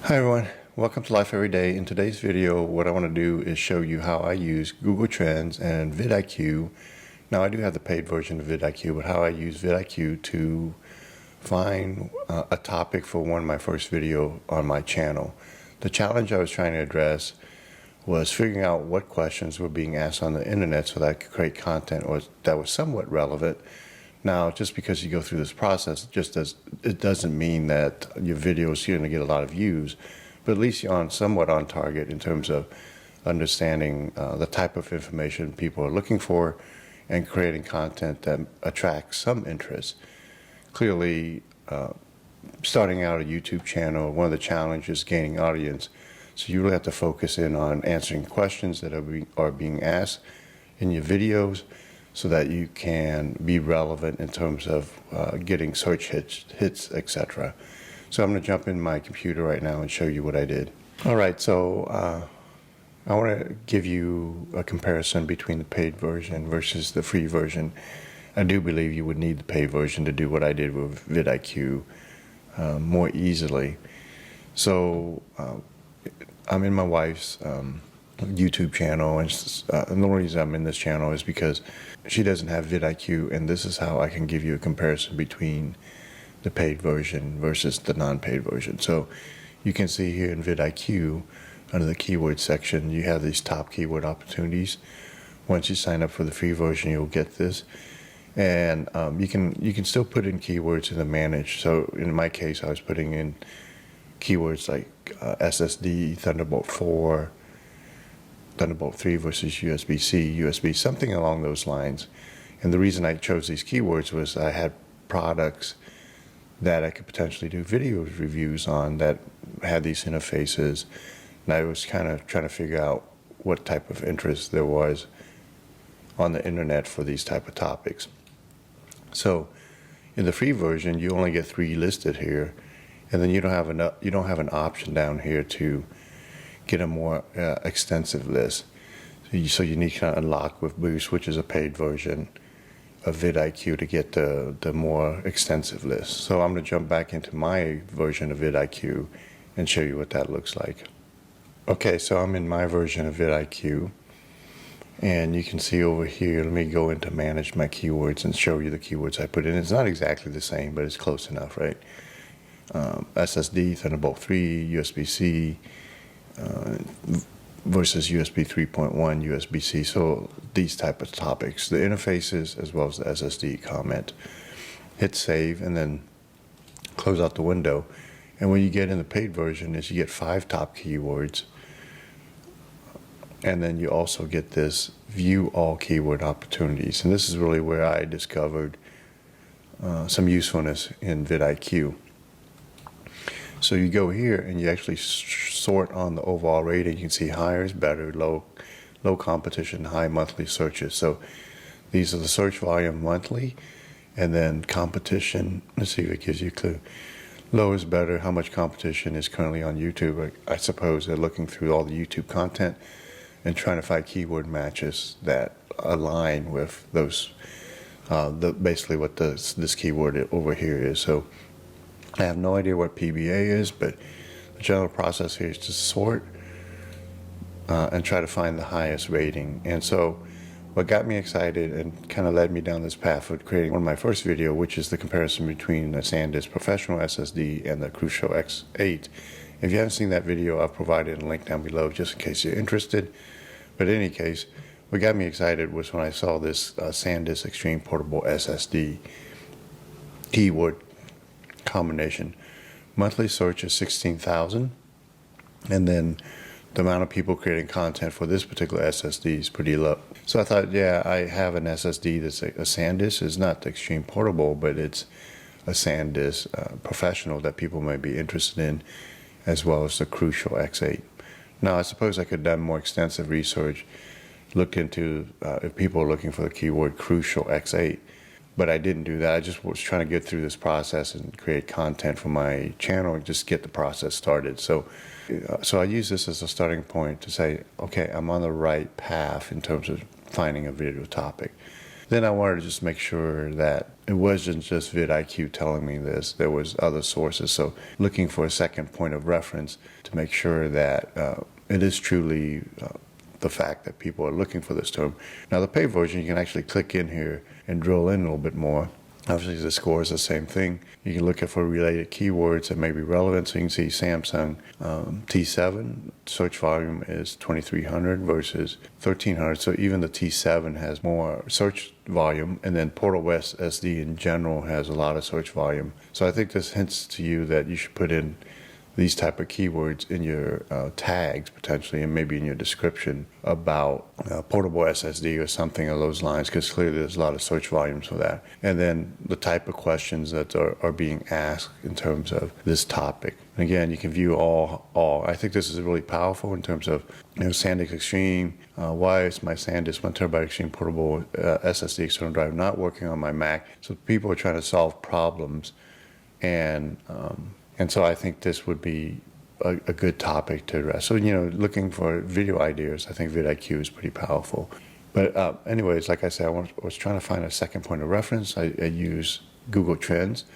Hi everyone, welcome to Life Every Day. In today's video, what I want to do is show you how I use Google Trends and vidIq. Now I do have the paid version of vidIq, but how I use vidIq to find a topic for one of my first video on my channel. The challenge I was trying to address was figuring out what questions were being asked on the internet so that I could create content that was somewhat relevant. Now, just because you go through this process, it doesn't mean that your video is going to get a lot of views, but at least you're somewhat on target in terms of understanding the type of information people are looking for and creating content that attracts some interest. Clearly, starting out a YouTube channel, one of the challenges is gaining audience. So you really have to focus in on answering questions that are being asked in your videos, so that you can be relevant in terms of getting search hits, etc. So I'm going to jump in my computer right now and show you what I did. All right, so I want to give you a comparison between the paid version versus the free version. I do believe you would need the paid version to do what I did with vidIq more easily. So I'm in my wife's YouTube channel, and the only reason I'm in this channel is because she doesn't have vidIq, and this is how I can give you a comparison between the paid version versus the non-paid version. So you can see here in vidIq, under the keyword section, you have these top keyword opportunities. Once you sign up for the free version, you'll get this, and you can still put in keywords in the manage. So in my case, I was putting in keywords like SSD, Thunderbolt 4, Thunderbolt 3 versus USB-C, USB, something along those lines. And the reason I chose these keywords was I had products that I could potentially do video reviews on that had these interfaces, and I was kind of trying to figure out what type of interest there was on the internet for these type of topics. So in the free version, you only get 3 listed here, and then you don't have an option down here to get a more extensive list. So you need to unlock with Boost, which is a paid version of vidIq, to get the more extensive list. So I'm going to jump back into my version of vidIq and show you what that looks like. Okay, so I'm in my version of vidIq, and you can see over here, let me go into manage my keywords and show you the keywords I put in. It's not exactly the same, but it's close enough, right? SSD, Thunderbolt 3, USB-C, versus USB 3.1, USB-C, so these type of topics, the interfaces as well as the SSD comment. Hit save and then close out the window, and when you get in the paid version is you get 5 top keywords, and then you also get this view all keyword opportunities, and this is really where I discovered some usefulness in vidIq. So you go here and you actually sort on the overall rating. You can see higher is better, low competition, high monthly searches. So these are the search volume monthly, and then competition. Let's see if it gives you a clue. Low is better, how much competition is currently on YouTube. I suppose they're looking through all the YouTube content and trying to find keyword matches that align with those, basically what this keyword over here is. So I have no idea what PBA is, but the general process here is to sort and try to find the highest rating. And so what got me excited and kind of led me down this path of creating one of my first video, which is the comparison between the SanDisk Professional SSD and the Crucial X8. If you haven't seen that video, I've provided a link down below just in case you're interested. But in any case, what got me excited was when I saw this SanDisk Extreme Portable SSD keyword combination. Monthly search is 16,000, and then the amount of people creating content for this particular SSD is pretty low. So I thought, yeah, I have an SSD that's a SanDisk. It's not the Extreme Portable, but it's a SanDisk Professional that people may be interested in, as well as the Crucial X8. Now, I suppose I could have done more extensive research, looked into if people are looking for the keyword Crucial X8, but I didn't do that. I just was trying to get through this process and create content for my channel and just get the process started. So I use this as a starting point to say, okay, I'm on the right path in terms of finding a video topic. Then I wanted to just make sure that it wasn't just vidIq telling me this. There was other sources. So looking for a second point of reference to make sure that it is truly the fact that people are looking for this term. Now the paid version, you can actually click in here and drill in a little bit more. Obviously the score is the same thing. You can look at for related keywords that may be relevant. So you can see Samsung T7 search volume is 2,300 versus 1,300. So even the T7 has more search volume, and then portable SSD in general has a lot of search volume. So I think this hints to you that you should put in these type of keywords in your tags potentially, and maybe in your description about portable SSD or something of those lines, because clearly there's a lot of search volumes for that. And then the type of questions that are being asked in terms of this topic. And again, you can view all. I think this is really powerful in terms of, SanDisk Extreme. Why is my SanDisk 1 terabyte Extreme portable SSD external drive not working on my Mac? So people are trying to solve problems, and so I think this would be a good topic to address. So, looking for video ideas, I think vidIq is pretty powerful. But anyways, like I said, I was trying to find a second point of reference. I use Google Trends.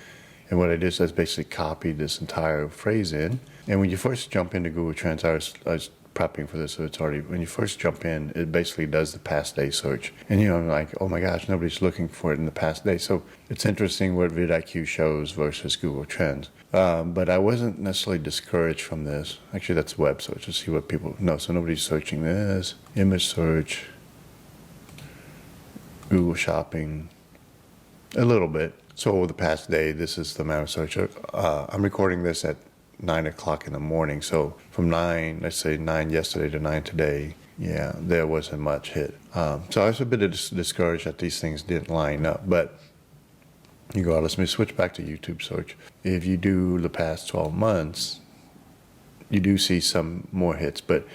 And what I did is basically copied this entire phrase in. And when you first jump into Google Trends, I was prepping for this, so it's already, when you first jump in, it basically does the past day search. And I'm like, oh my gosh, nobody's looking for it in the past day. So it's interesting what vidIq shows versus Google Trends. But I wasn't necessarily discouraged from this. Actually, that's web search to see what people know. So nobody's searching this. Image search, Google Shopping, a little bit. So over the past day, this is the amount of search. I'm recording this at 9 o'clock in the morning. So from 9, let's say 9 yesterday to 9 today, yeah, there wasn't much hit. So I was a bit discouraged that these things didn't line up. But regardless, let me switch back to YouTube search. If you do the past 12 months, you do see some more hits. But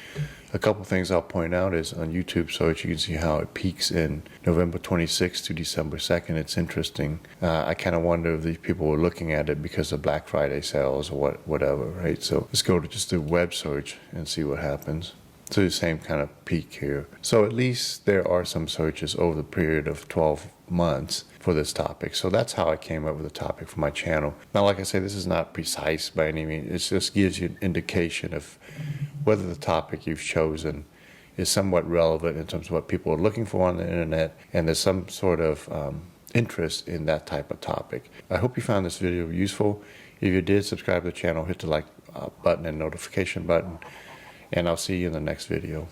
a couple things I'll point out is on YouTube search, you can see how it peaks in November 26th to December 2nd. It's interesting. I kind of wonder if these people were looking at it because of Black Friday sales or whatever, right? So let's go to just do web search and see what happens. So the same kind of peak here. So at least there are some searches over the period of 12 months for this topic. So that's how I came up with the topic for my channel. Now, like I say, this is not precise by any means. It just gives you an indication of whether the topic you've chosen is somewhat relevant in terms of what people are looking for on the internet, and there's some sort of interest in that type of topic. I hope you found this video useful. If you did, subscribe to the channel, hit the like button and notification button, and I'll see you in the next video.